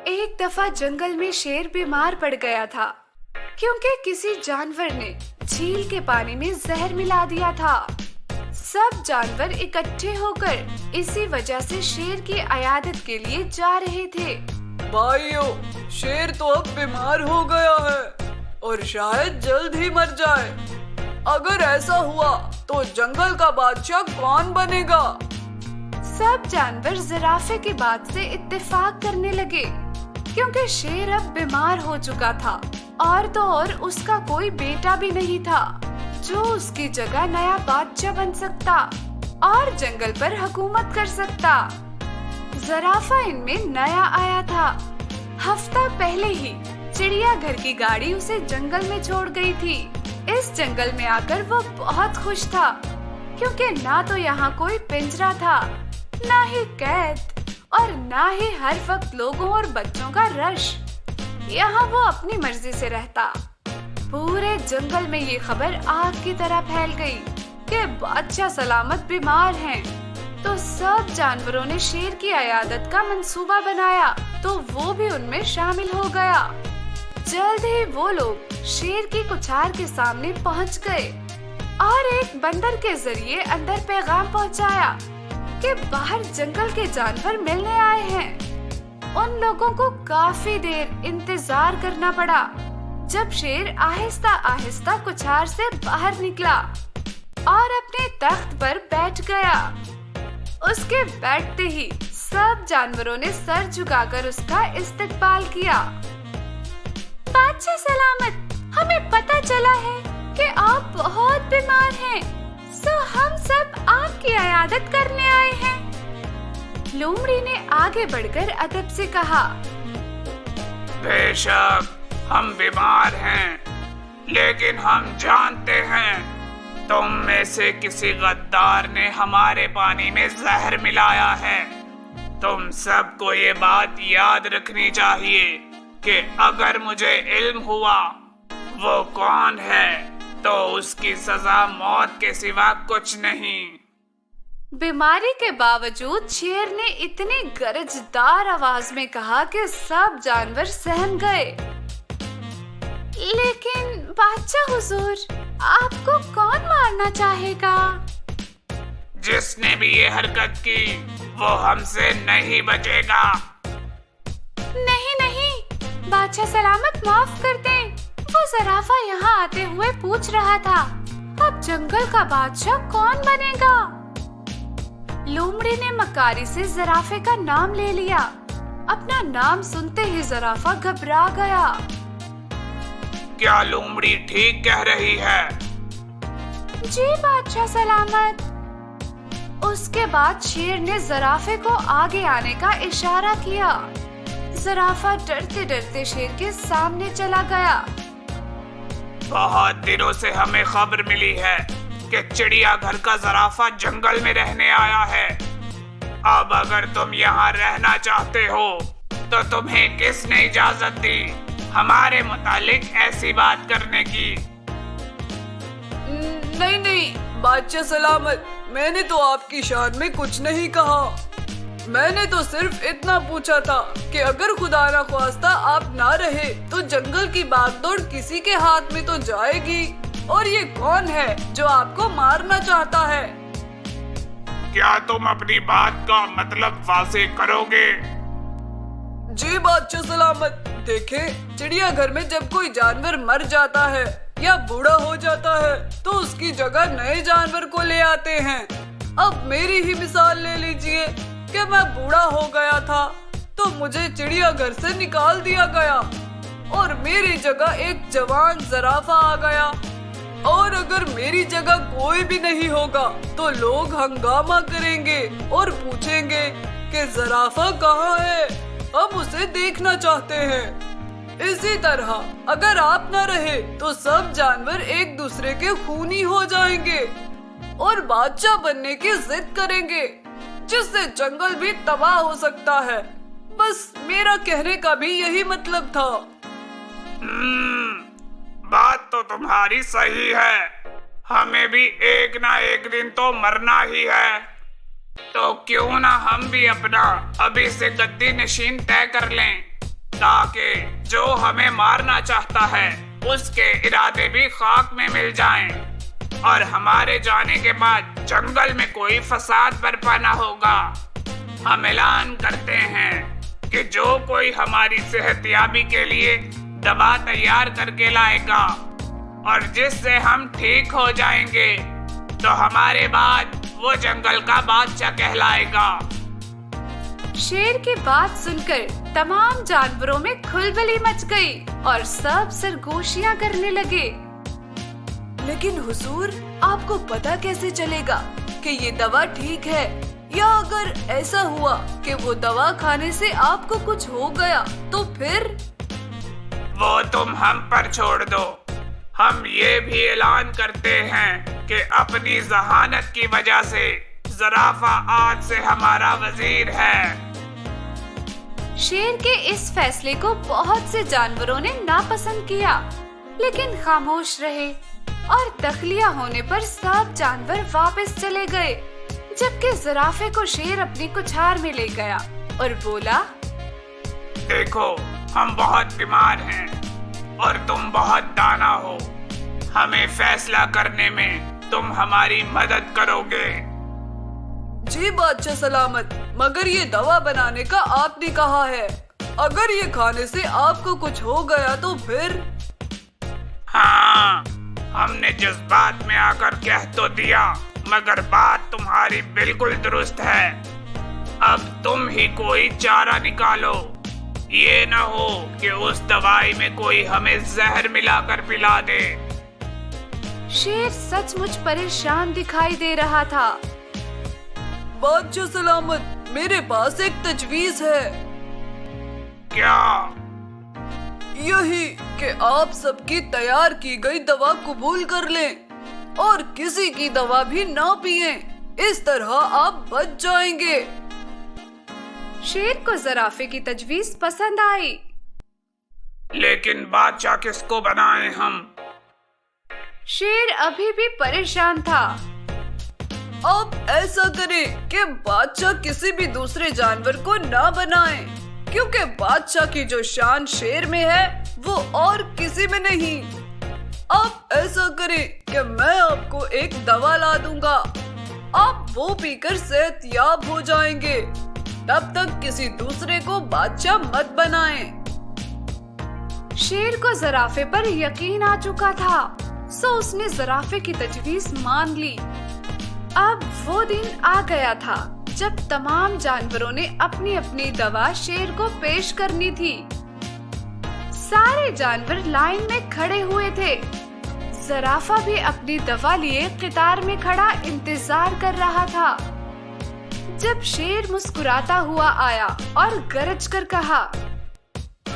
एक दफा जंगल में शेर बीमार पड़ गया था क्योंकि किसी जानवर ने झील के पानी में जहर मिला दिया था। सब जानवर इकट्ठे होकर इसी वजह से शेर की अयादत के लिए जा रहे थे। भाइयों, शेर तो अब बीमार हो गया है और शायद जल्द ही मर जाए। अगर ऐसा हुआ तो जंगल का बादशाह कौन बनेगा? सब जानवर जिराफे की बात से इत्तेफाक करने लगे क्योंकि शेर अब बीमार हो चुका था और तो और उसका कोई बेटा भी नहीं था जो उसकी जगह नया बादशाह बन सकता और जंगल पर हुकूमत कर सकता। जिराफा इनमें नया आया था। हफ्ता पहले ही चिड़ियाघर की गाड़ी उसे जंगल में छोड़ गई थी। इस जंगल में आकर वो बहुत खुश था क्योंकि ना तो यहाँ कोई पिंजरा था, ना ही कैद और ना ही हर वक्त लोगों और बच्चों का रश। यहाँ वो अपनी मर्जी से रहता। पूरे जंगल में ये खबर आग की तरह फैल गई कि बादशाह सलामत बीमार हैं। तो सब जानवरों ने शेर की अयादत का मंसूबा बनाया तो वो भी उनमें शामिल हो गया। जल्द ही वो लोग शेर की कुछार के सामने पहुंच गए और एक बंदर के जरिए अंदर पैगाम पहुंचाया कि बाहर जंगल के जानवर मिलने आए हैं। उन लोगों को काफी देर इंतजार करना पड़ा जब शेर आहिस्ता आहिस्ता कुछार से बाहर निकला और अपने तख्त पर बैठ गया। उसके बैठते ही सब जानवरों ने सर झुकाकर उसका इस्तकबाल किया। बादशाह सलामत, हमें पता चला है कि आप बहुत बीमार हैं, सो हम सब आपकी अयादत करने आए हैं। लोमड़ी ने आगे बढ़कर अदब से कहा, बेशक हम बीमार हैं, लेकिन हम जानते हैं तुम में से किसी गद्दार ने हमारे पानी में जहर मिलाया है। तुम सबको ये बात याद रखनी चाहिए कि अगर मुझे इल्म हुआ वो कौन है तो उसकी सजा मौत के सिवा कुछ नहीं। बीमारी के बावजूद शेर ने इतनी गरजदार आवाज में कहा कि सब जानवर सहम गए। लेकिन बादशाह हुजूर, आपको कौन मारना चाहेगा? जिसने भी ये हरकत की वो हमसे नहीं बचेगा। नहीं नहीं, बादशाह सलामत, माफ कर दें। वो जिराफा यहाँ आते हुए पूछ रहा था, अब जंगल का बादशाह कौन बनेगा? लोमड़ी ने मकारी से जिराफे का नाम ले लिया। अपना नाम सुनते ही जिराफा घबरा गया। क्या लोमड़ी ठीक कह रही है? जी बादशाह सलामत। उसके बाद शेर ने जिराफे को आगे आने का इशारा किया। जिराफा डरते डरते शेर के सामने चला गया। बहुत दिनों से हमें खबर मिली है कि चिड़ियाघर का जिराफा जंगल में रहने आया है। अब अगर तुम यहाँ रहना चाहते हो तो तुम्हें किसने इजाजत दी हमारे मुतालिक ऐसी बात करने की? नहीं नहीं बादशाह सलामत, मैंने तो आपकी शान में कुछ नहीं कहा। मैंने तो सिर्फ इतना पूछा था कि अगर खुदा ना ख्वास्ता आप ना रहे तो जंगल की बागडोर किसी के हाथ में तो जाएगी। और ये कौन है जो आपको मारना चाहता है? क्या तुम अपनी बात का मतलब वाज़ेह करोगे? जी बादशाह सलामत, देखे, चिड़ियाघर में जब कोई जानवर मर जाता है या बूढ़ा हो जाता है तो उसकी जगह नए जानवर को ले आते हैं। अब मेरी ही मिसाल ले लीजिए कि मैं बूढ़ा हो गया था तो मुझे चिड़ियाघर से निकाल दिया गया और मेरी जगह एक जवान जिराफा आ गया। और अगर मेरी जगह कोई भी नहीं होगा तो लोग हंगामा करेंगे और पूछेंगे कि जिराफा कहाँ है, हम उसे देखना चाहते हैं। इसी तरह अगर आप न रहे तो सब जानवर एक दूसरे के खूनी हो जाएंगे और बादशाह बनने की जिद करेंगे, जिससे जंगल भी तबाह हो सकता है। बस मेरा कहने का भी यही मतलब था। बात तो तुम्हारी सही है, हमें भी एक ना एक दिन तो मरना ही है। तो क्यों ना हम भी अपना अभी से गद्दी नशीन तय कर लें ताकि जो हमें मारना चाहता है उसके इरादे भी खाक में मिल जाएं और हमारे जाने के बाद जंगल में कोई फसाद बर्पा ना होगा। हम ऐलान करते हैं कि जो कोई हमारी सेहतयाबी के लिए दवा तैयार करके लाएगा और जिससे हम ठीक हो जाएंगे तो हमारे बाद वो जंगल का बादशाह कहलाएगा। शेर की बात सुनकर तमाम जानवरों में खुलबली मच गई और सब सरगोशियां करने लगे। लेकिन हुजूर, आपको पता कैसे चलेगा कि ये दवा ठीक है, या अगर ऐसा हुआ कि वो दवा खाने से आपको कुछ हो गया तो फिर? वो तुम हम पर छोड़ दो। हम ये भी ऐलान करते हैं कि अपनी जहानत की वजह से ज़राफ़ा आज से हमारा वजीर है। शेर के इस फैसले को बहुत से जानवरों ने नापसंद किया, लेकिन खामोश रहे और तखलिया होने पर सब जानवर वापस चले गए, जबकि ज़राफ़े को शेर अपनी कुछार में ले गया और बोला, देखो, हम बहुत बीमार हैं और तुम बहुत दाना हो। हमें फैसला करने में तुम हमारी मदद करोगे। जी बादशाह सलामत, मगर ये दवा बनाने का आपने कहा है। अगर ये खाने से आपको कुछ हो गया तो फिर? हाँ, हमने जज्बात में आकर कह तो दिया, मगर बात तुम्हारी बिल्कुल दुरुस्त है। अब तुम ही कोई चारा निकालो। ये न हो कि उस दवाई में कोई हमें जहर मिलाकर पिला दे। शेर सचमुच परेशान दिखाई दे रहा था। बादशाह सलामत, मेरे पास एक तजवीज है। क्या? यही कि आप सबकी तैयार की गई दवा कबूल कर लें और किसी की दवा भी ना पिएं। इस तरह आप बच जाएंगे। शेर को ज़राफ़े की तजवीज पसंद आई। लेकिन बादशाह किसको बनाएं हम? शेर अभी भी परेशान था। आप ऐसा करें कि बादशाह किसी भी दूसरे जानवर को ना बनाएं, क्योंकि बादशाह की जो शान शेर में है वो और किसी में नहीं। आप ऐसा करें कि मैं आपको एक दवा ला दूंगा, आप वो पीकर सेहतयाब हो जाएंगे। तब तक किसी दूसरे को बादशाह मत बनाएं। शेर को ज़राफ़े पर यकीन आ चुका था, सो उसने ज़राफ़े की तजवीज मान ली। अब वो दिन आ गया था जब तमाम जानवरों ने अपनी अपनी दवा शेर को पेश करनी थी। सारे जानवर लाइन में खड़े हुए थे। ज़राफ़ा भी अपनी दवा लिए कतार में खड़ा इंतजार कर रहा था। जब शेर मुस्कुराता हुआ आया और गरज कर कहा,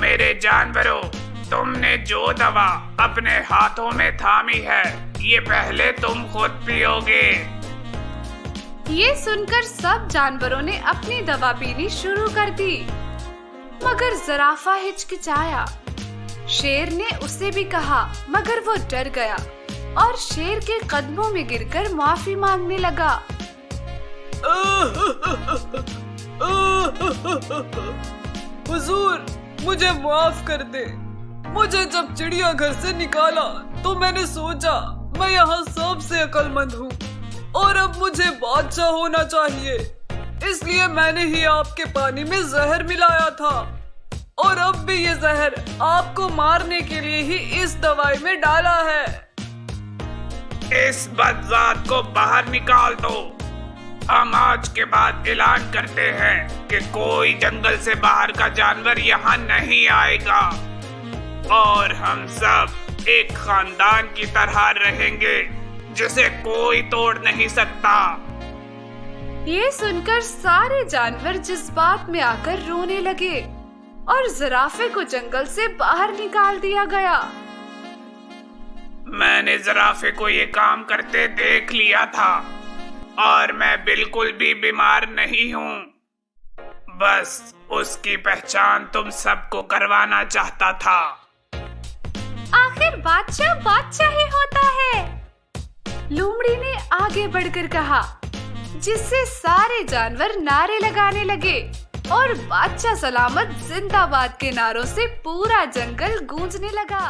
मेरे जानवरों, तुमने जो दवा अपने हाथों में थामी है, ये पहले तुम खुद पियोगे। ये सुनकर सब जानवरों ने अपनी दवा पीनी शुरू कर दी, मगर ज़राफ़ा हिचकिचाया। शेर ने उसे भी कहा, मगर वो डर गया और शेर के कदमों में गिरकर माफी मांगने लगा। हुजूर, मुझे माफ कर दे। मुझे जब चिड़ियाघर से निकाला तो मैंने सोचा मैं यहाँ सबसे अक्लमंद हूँ और अब मुझे बादशाह होना चाहिए, इसलिए मैंने ही आपके पानी में जहर मिलाया था और अब भी ये जहर आपको मारने के लिए ही इस दवाई में डाला है। इस बदजात को बाहर निकाल दो। हम आज के बाद ऐलान करते हैं कि कोई जंगल से बाहर का जानवर यहाँ नहीं आएगा और हम सब एक खानदान की तरह रहेंगे जिसे कोई तोड़ नहीं सकता। ये सुनकर सारे जानवर जज्बात में आकर रोने लगे और ज़राफ़े को जंगल से बाहर निकाल दिया गया। मैंने ज़राफ़े को ये काम करते देख लिया था और मैं बिल्कुल भी बीमार नहीं हूँ। बस उसकी पहचान तुम सबको करवाना चाहता था। आखिर बादशाह बादशाह ही होता है, लोमड़ी ने आगे बढ़कर कहा, जिससे सारे जानवर नारे लगाने लगे और बादशाह सलामत जिंदाबाद के नारों से पूरा जंगल गूंजने लगा।